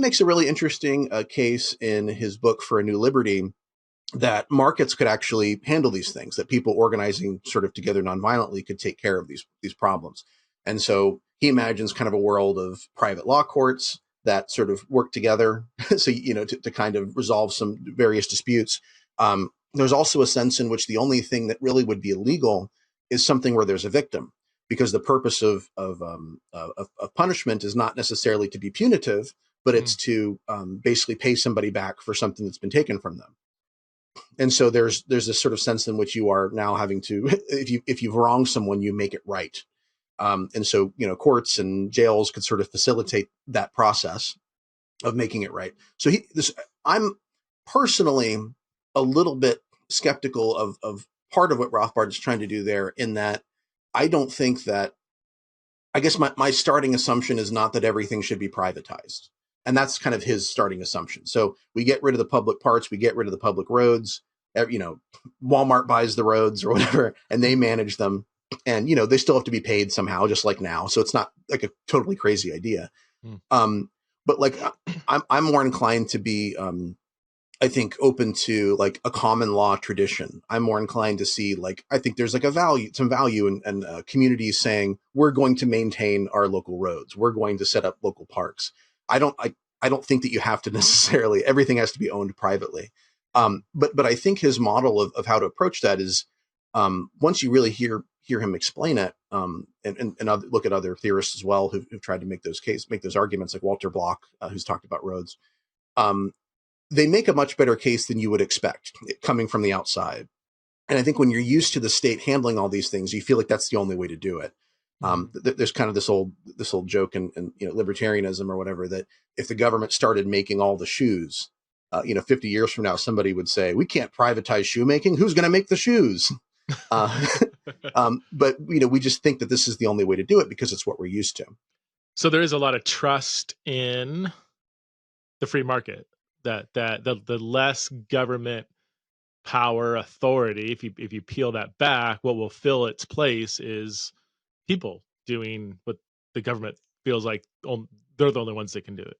makes a really interesting case in his book For a New Liberty that markets could actually handle these things, that people organizing sort of together nonviolently could take care of these problems. And so he imagines kind of a world of private law courts that sort of work together, so to kind of resolve some various disputes. There's also a sense in which the only thing that really would be illegal is something where there's a victim, because the purpose of punishment is not necessarily to be punitive, but it's to basically pay somebody back for something that's been taken from them. And so there's this sort of sense in which you are now having to, if you've wronged someone, you make it right. And so, courts and jails could sort of facilitate that process of making it right. So I'm personally a little bit skeptical of part of what Rothbard is trying to do there, in that I don't think that, I guess my starting assumption is not that everything should be privatized. And that's kind of his starting assumption. So we get rid of the public parts, we get rid of the public roads, Walmart buys the roads or whatever, and they manage them. And, they still have to be paid somehow, just like now. So it's not like a totally crazy idea. But like, I'm more inclined to be, I think, open to like a common law tradition. I'm more inclined to see, like, I think there's like some value in communities saying, we're going to maintain our local roads. We're going to set up local parks. I don't think that you have to necessarily, everything has to be owned privately. But I think his model of how to approach that is, once you really hear him explain it, and look at other theorists as well who've tried to make those arguments, like Walter Block, who's talked about roads. They make a much better case than you would expect coming from the outside. And I think when you're used to the state handling all these things, you feel like that's the only way to do it. There's kind of this old joke in libertarianism or whatever, that if the government started making all the shoes, 50 years from now, somebody would say, we can't privatize shoemaking. Who's going to make the shoes? But we just think that this is the only way to do it because it's what we're used to. So there is a lot of trust in the free market, that the less government power, authority, if you peel that back, what will fill its place is people doing what the government feels like they're the only ones that can do it.